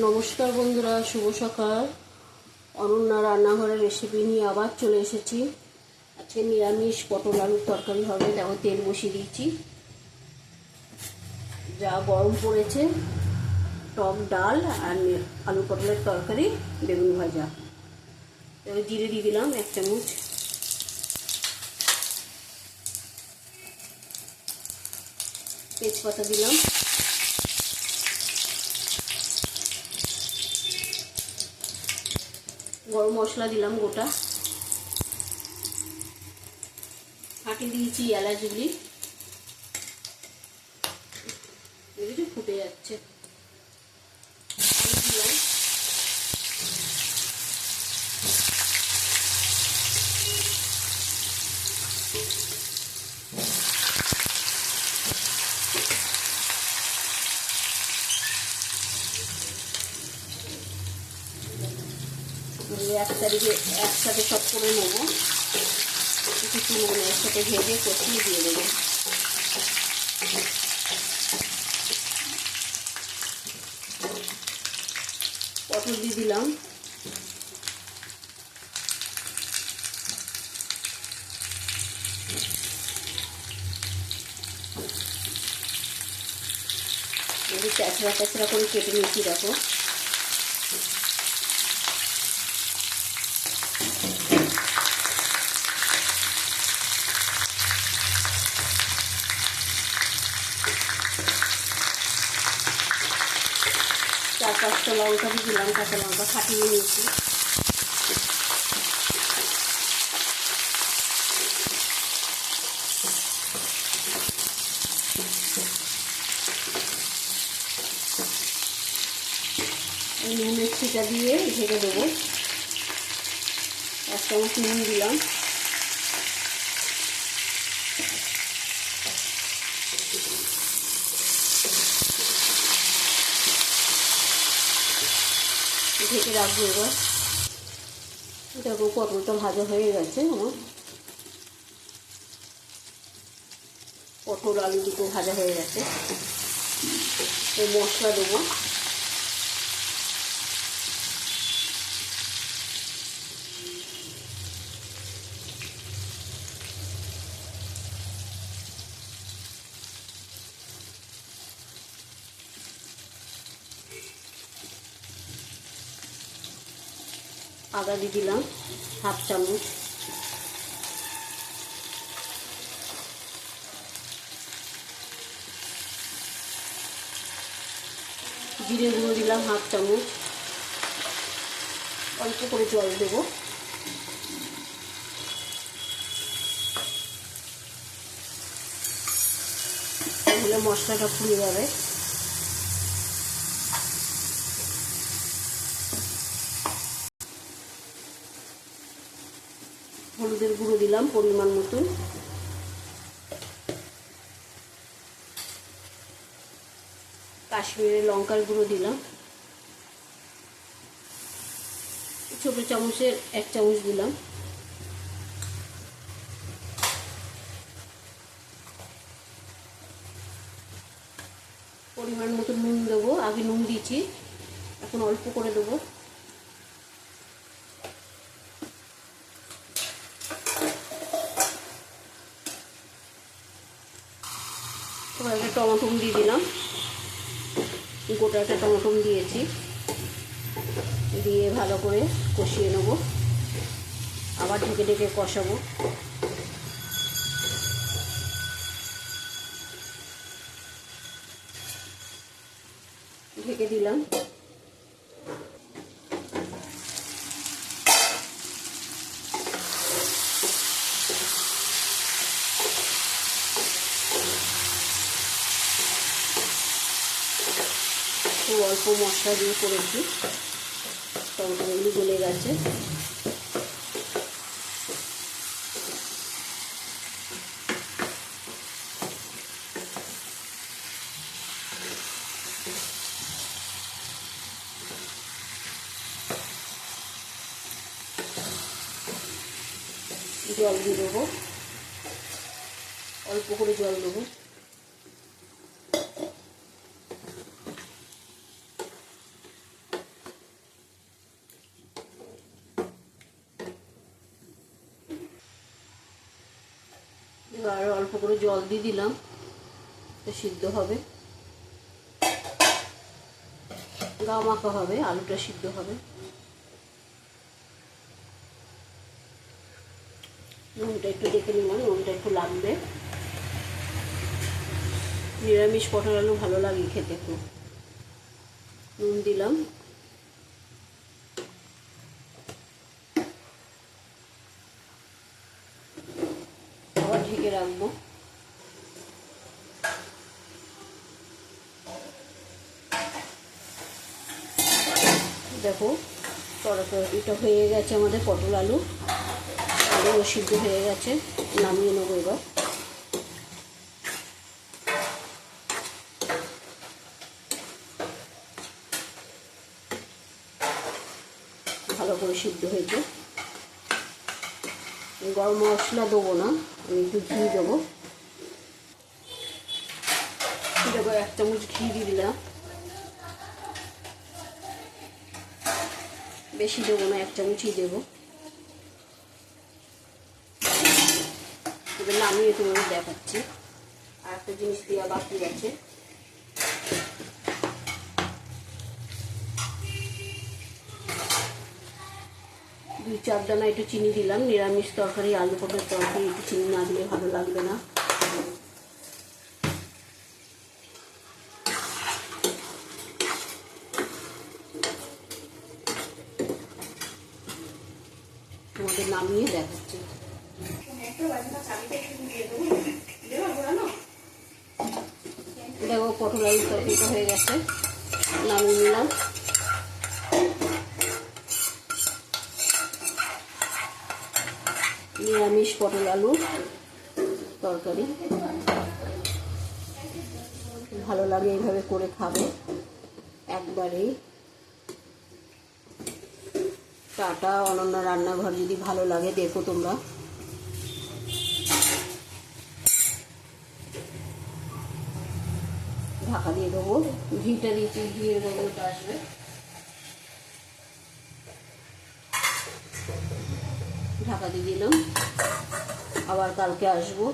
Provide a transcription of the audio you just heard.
নমস্কার বন্ধুরা, শুভ সকাল। অনন্যা রান্নাঘরের রেসিপি নিয়ে আবার চলে এসেছি। আজকে নিরামিষ পটল আলুর তরকারি হবে। দেখো, তেল বসিয়ে দিয়েছি। যা গরম পড়েছে, টক ডাল আর আলু পটলের তরকারি, বেগুন ভাজা। এবার জিরে দিয়ে দিলাম 1 চামচ, তেজপাতা দিলাম, গরম মশলা দিলাম গোটা, ফাটিয়ে দিয়েছি এলাচগুলি, এগুলি ফুটে যাচ্ছে। আলু দিলাম, একসাথে সব করে নেবো। কিছু একসাথে ভেজে কষিয়ে দিয়ে দেবো। পটল দিয়ে দিলাম, প্যাঁচড়া প্যাঁচড়া করে কেটে নিয়েছি। দেখো, চার 5টা লঙ্কা দিয়ে দিলাম, কাঁচা লঙ্কা ফাটিয়ে নিয়েছি। এই নুনের ছিটা দিয়ে ঢেকে দেবো। 1 চামচ নুন দিলাম, ঢেকে রাখবো। এবার দেখো, পটলটা ভাজা হয়ে গেছে। আমার পটল আলু দুটো ভাজা হয়ে গেছে। এই মশলা দেবো, আদা দিয়ে দিলাম 1/2 চামচ, জিরে গুঁড়ো দিলাম 1/2 চামচ, অল্প করে জল দেবো। তাহলে মশলাটা ফুলে যাবে। হলুদের গুঁড়ো দিলাম পরিমাণ মতন, কাশ্মীরি লঙ্কার গুঁড়ো দিলাম ছোট চামচের 1 চামচ দিলাম, পরিমাণ মতো নুন দেবো। আগে নুন দিয়েছি, এখন অল্প করে দেবো। এবার একটা টমেটো দিয়ে দিলাম, গোটা একটা টমেটো দিয়েছি, দিয়ে ভালো করে কষিয়ে নেব। আবার ঢেকে ঢেকে কষাবো। ঢেকে দিলাম, খুব অল্প মশলা দিয়ে করেছি। টমেটোগুলি গলে গেছে। জল দিয়ে দেবো, অল্প করে জল দেবো। আর অল্প করে জল দিয়ে দিলাম, সিদ্ধ হবে, গা মাখা হবে, আলুটা সিদ্ধ হবে। নুনটা একটু দেখে নিলাম, নুনটা একটু লাগবে। নিরামিষ পটল আলু ভালো লাগে খেতে খুব। নুন দিলাম, আবার ঢেকে রাখবো। দেখো তরকারিটা হয়ে গেছে, আমাদের পটল আলু সিদ্ধ হয়ে গেছে। নামিয়ে নেবো এবার। ভালো করে সিদ্ধ হয়েছে। গরম মশলা দেবো না, আমি একটু ঘি দেবো। 1 চামচ ঘি দিয়ে দিলাম, বেশি দেবো না, 1 চামচই দেবো। এবার নামিয়ে তোমাদের দেখাচ্ছি। আর একটা জিনিস দেওয়া বাকি আছে, দুই 4 দানা একটু চিনি দিলাম। নিরামিষ তরকারি, আলু পটল তরকারি একটু চিনি না দিলে ভালো লাগবে না। তোমাদের নামিয়ে দেখাচ্ছি। দেখো পটল আলু তরকারিটা হয়ে গেছে, নামিয়ে নিলাম। নিরামিষ পটল আলু তরকারি ভালো লাগে, এইভাবে করে খাবে একবারেই। টাটা। অনন্যা রান্নাঘর যদি ভালো লাগে দেখো তোমরা। ঢাকা দিয়ে দেবো, ঘিটা দিচ্ছি, ঘিয়ের গন্ধটা আসবে। ঢাকা দিয়ে দিলাম, আবার কালকে আসবো।